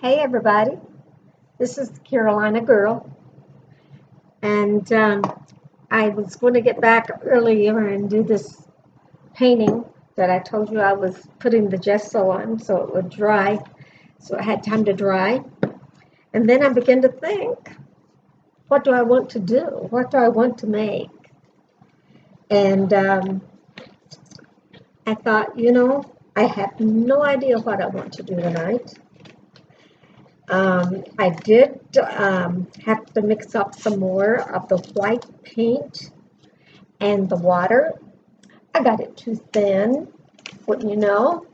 Hey everybody, this is the Carolina Girl, and I was going to get back earlier and do this painting that I told you I was putting the gesso on so it would dry, so it had time to dry. And then I began to think, what do I want to do? What do I want to make? And I thought, I have no idea what I want to do tonight. I did have to mix up some more of the white paint and the water. I got it too thin, wouldn't you know?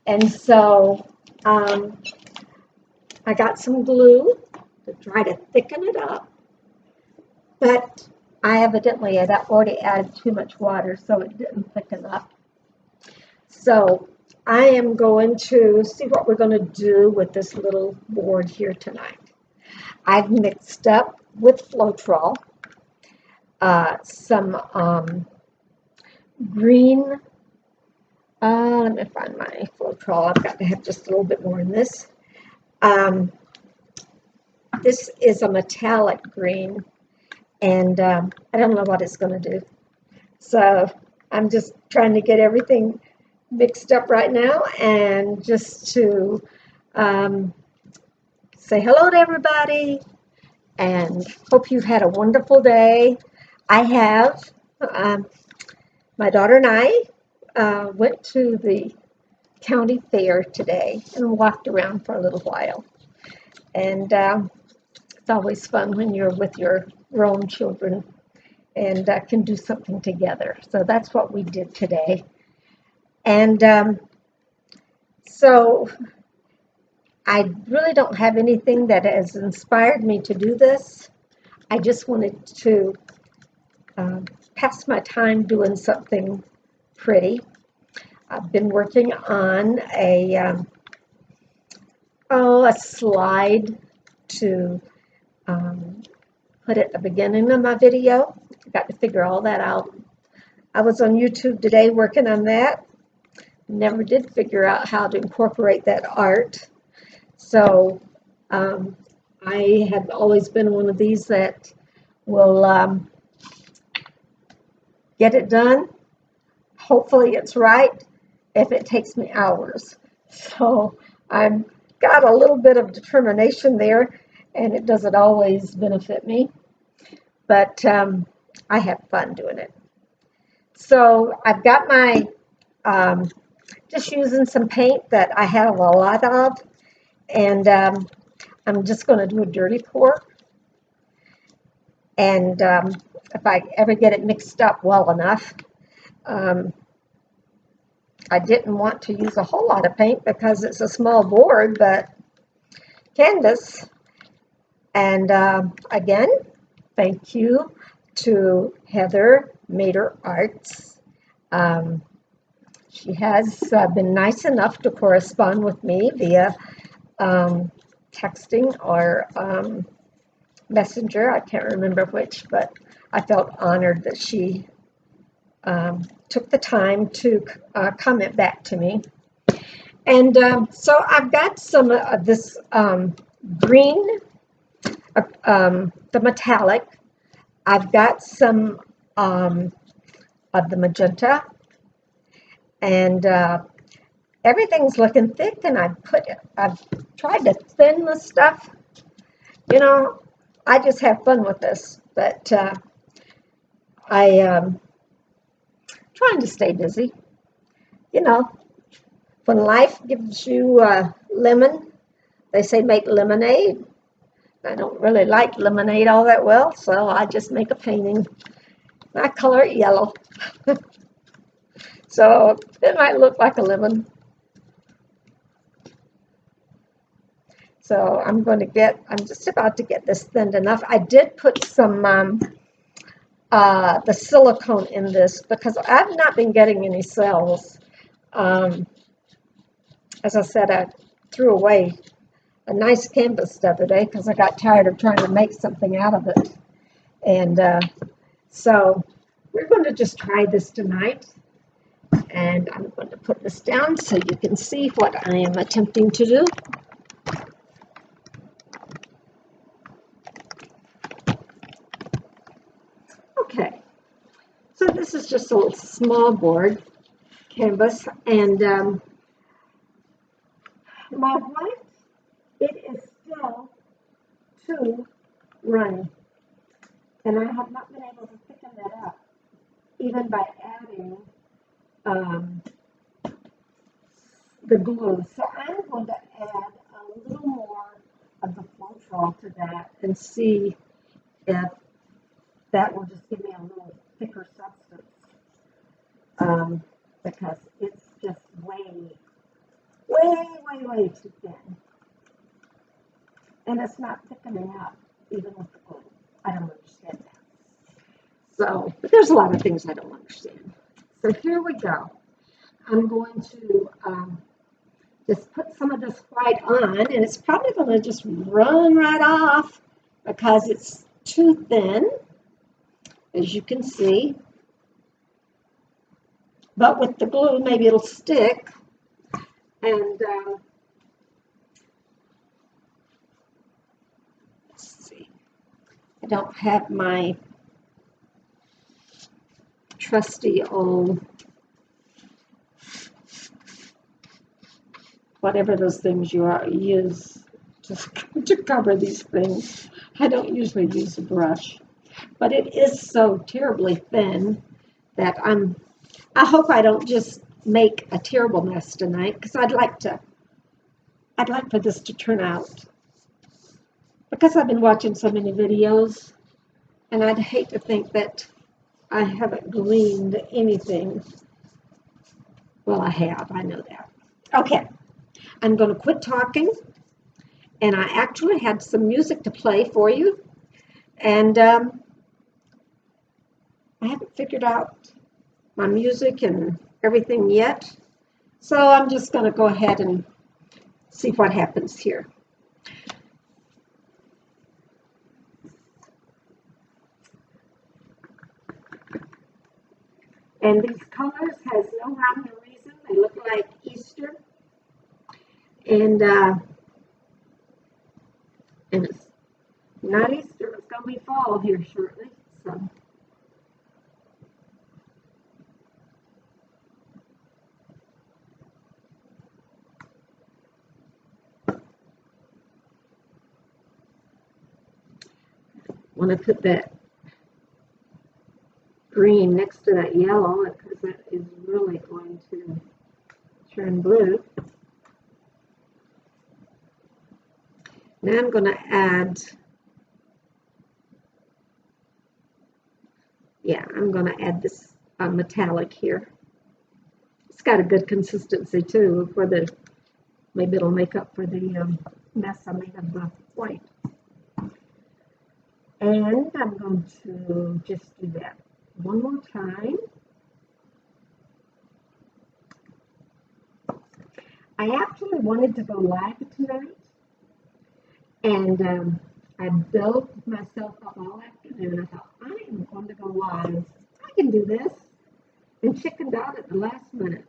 And so um, I got some glue to try to thicken it up. But I evidently had already added too much water, so it didn't thicken up. So I am going to see what we're going to do with this little board here tonight. I've mixed up with Floetrol some green, let me find my Floetrol. I've got to have just a little bit more in this. This is a metallic green, and I don't know what it's going to do. So I'm just trying to get everything mixed up right now, and just to say hello to everybody and hope you've had a wonderful day. I have. My daughter and I went to the county fair today and walked around for a little while. And it's always fun when you're with your grown children and can do something together. So that's what we did today. And so I really don't have anything that has inspired me to do this. I just wanted to pass my time doing something pretty. I've been working on a slide to put at the beginning of my video. I got to figure all that out. I was on YouTube today working on that. Never did figure out how to incorporate that art. So I have always been one of these that will get it done. Hopefully it's right if it takes me hours. So I've got a little bit of determination there, and it doesn't always benefit me, but I have fun doing it. So I've got my, just using some paint that I have a lot of, and I'm just going to do a dirty pour. And if I ever get it mixed up well enough, I didn't want to use a whole lot of paint because it's a small board, but canvas. And again, thank you to Heather Mater Arts. She has been nice enough to correspond with me via texting or messenger. I can't remember which, but I felt honored that she took the time to comment back to me. And so I've got some of this green, the metallic. I've got some of the magenta, and everything's looking thick, and I've tried to thin the stuff. I just have fun with this, but I trying to stay busy. When life gives you lemon, they say make lemonade. I don't really like lemonade all that well, so I just make a painting. I color it yellow. So it might look like a lemon. So I'm just about to get this thinned enough. I did put some the silicone in this because I've not been getting any cells. As I said, I threw away a nice canvas the other day because I got tired of trying to make something out of it. And so we're going to just try this tonight. And I'm going to put this down so you can see what I am attempting to do. just a little small board canvas, and my white, it is still too runny, and I have not been able to thicken that up, even by adding um, the glue. So I'm going to add a little more of the Floetrol to that and see if that will just give me a little thicker substance, because it's just way too thin. And it's not thickening up, even with the glue. I don't understand that. So, but there's a lot of things I don't understand. So here we go. I'm going to just put some of this white on, and it's probably going to just run right off because it's too thin, as you can see. But with the glue, maybe it'll stick. And let's see. I don't have my trusty old, whatever those things you use to cover these things. I don't usually use a brush, but it is so terribly thin that I hope I don't just make a terrible mess tonight, because I'd like for this to turn out, because I've been watching so many videos, and I'd hate to think that I haven't gleaned anything. Well, I have, I know that. Okay, I'm going to quit talking, and I actually had some music to play for you, and I haven't figured out my music and everything yet, so I'm just going to go ahead and see what happens here. And these colors has no rhyme or reason. They look like Easter. And it's not Easter, it's going to be fall here shortly. So want to put that green next to that yellow, because that is really going to turn blue. Now I'm going to add, I'm going to add this metallic here. It's got a good consistency too, for maybe it'll make up for the mess I made of the white. And I'm going to just do that one more time. I actually wanted to go live tonight, and I built myself up all afternoon. I thought, I am going to go live. I can do this. And chickened out at the last minute.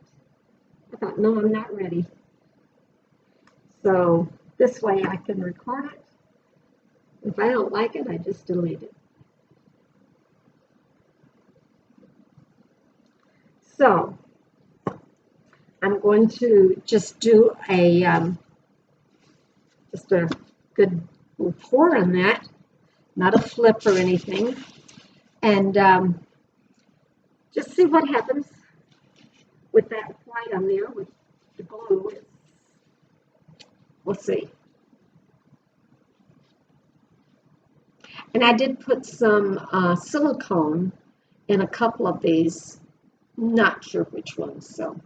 I thought, no, I'm not ready. So this way I can record it. If I don't like it, I just delete it. So I'm going to just do just a good pour on that, not a flip or anything, and just see what happens with that white on there with the glue. We'll see. And I did put some silicone in a couple of these, not sure which ones. So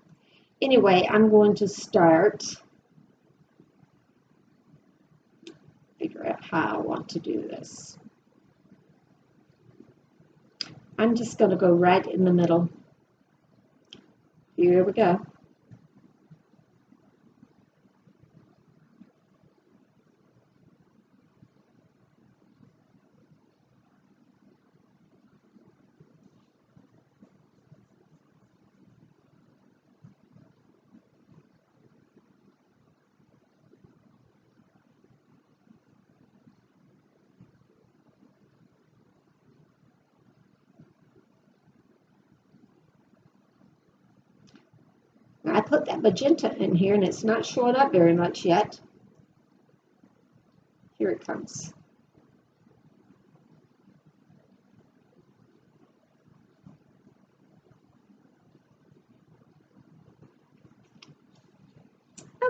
anyway, I'm going to start, figure out how I want to do this. I'm just going to go right in the middle. Here we go. I put that magenta in here and it's not showing up very much yet. Here it comes.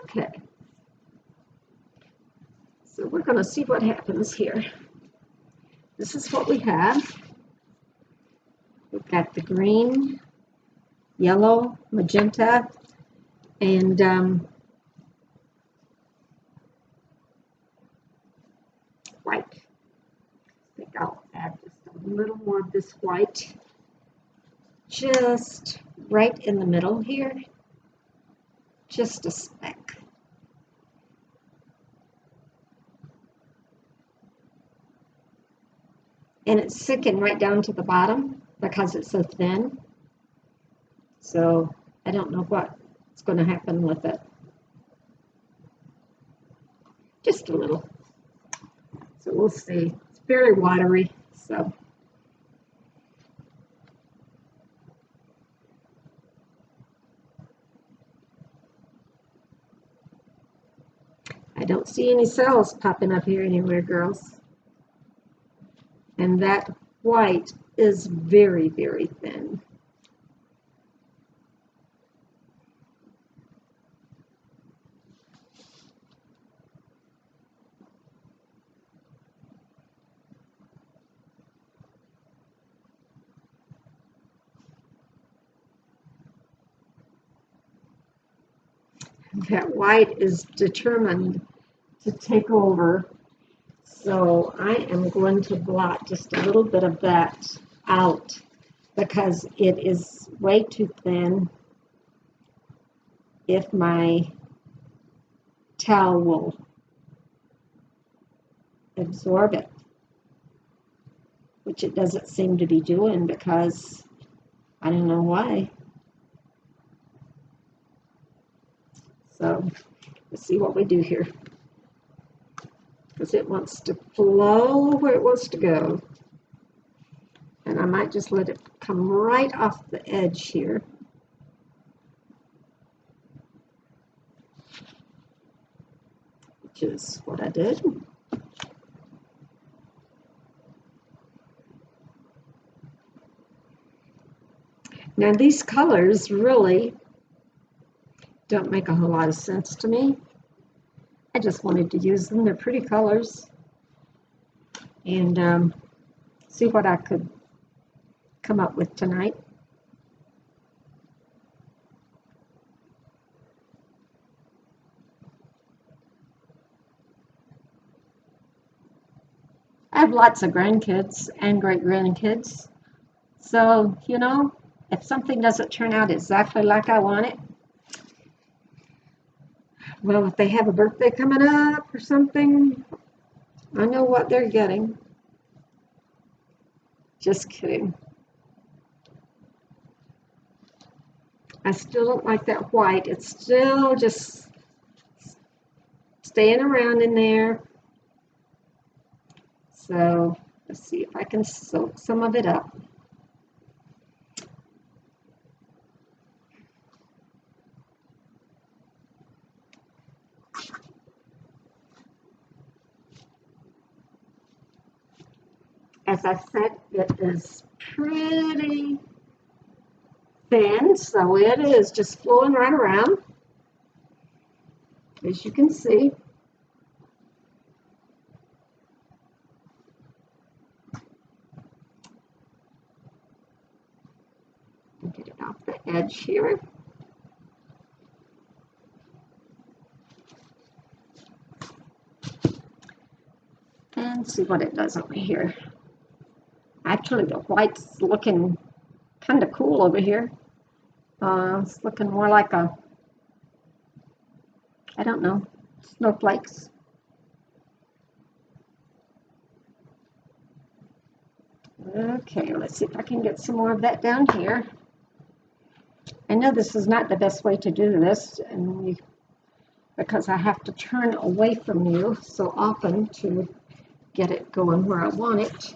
Okay. So we're going to see what happens here. This is what we have. We've got the green, yellow, magenta, and white. I think I'll add just a little more of this white, just right in the middle here, just a speck. And it's sinking right down to the bottom because it's so thin. So I don't know what's going to happen with it. Just a little. So we'll see. It's very watery, so. I don't see any cells popping up here anywhere, girls. And that white is very, very thin. That white is determined to take over. So I am going to blot just a little bit of that out because it is way too thin if my towel will absorb it, which it doesn't seem to be doing because I don't know why. So let's see what we do here, because it wants to flow where it wants to go. And I might just let it come right off the edge here. Which is what I did. Now these colors really don't make a whole lot of sense to me. I just wanted to use them. They're pretty colors. And see what I could come up with tonight. I have lots of grandkids and great-grandkids. So, you know, if something doesn't turn out exactly like I want it, well, if they have a birthday coming up or something, I know what they're getting. Just kidding. I still don't like that white. It's still just staying around in there. So let's see if I can soak some of it up. As I said, it is pretty thin, so it is just flowing right around, as you can see. Get it off the edge here. And see what it does over here. Actually, the white's looking kind of cool over here. It's looking more like a, I don't know, snowflakes. Okay, let's see if I can get some more of that down here. I know this is not the best way to do this, and because I have to turn away from you so often to get it going where I want it.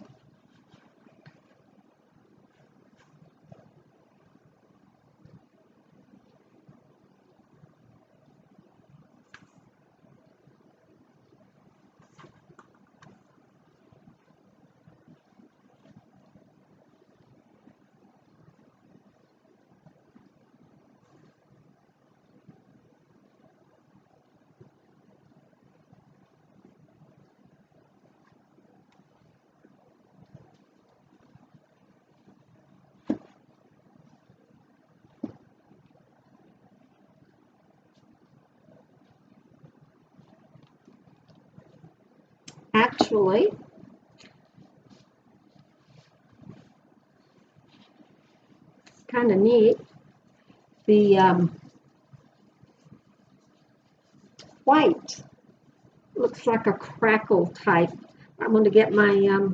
actually, it's kind of neat. The white looks like a crackle type. I'm going to get my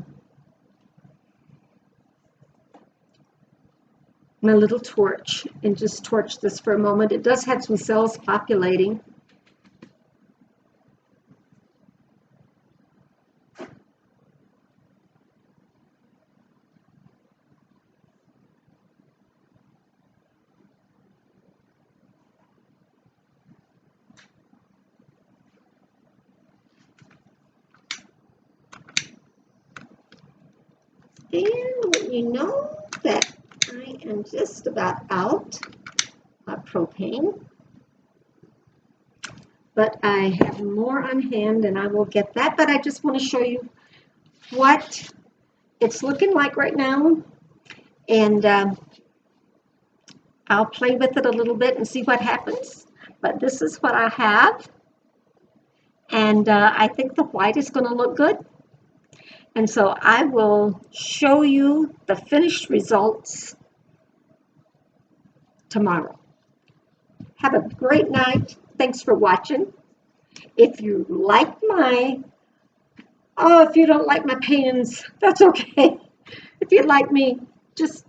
my little torch and just torch this for a moment. It does have some cells populating. And when you know that I am just about out of propane, but I have more on hand and I will get that. But I just want to show you what it's looking like right now. And I'll play with it a little bit and see what happens. But this is what I have. And I think the white is going to look good. And so I will show you the finished results tomorrow. Have a great night. Thanks for watching. If you like if you don't like my pans, that's okay. If you like me, just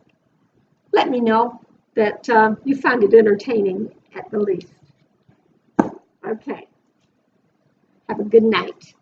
let me know that you found it entertaining at the least. Okay. Have a good night.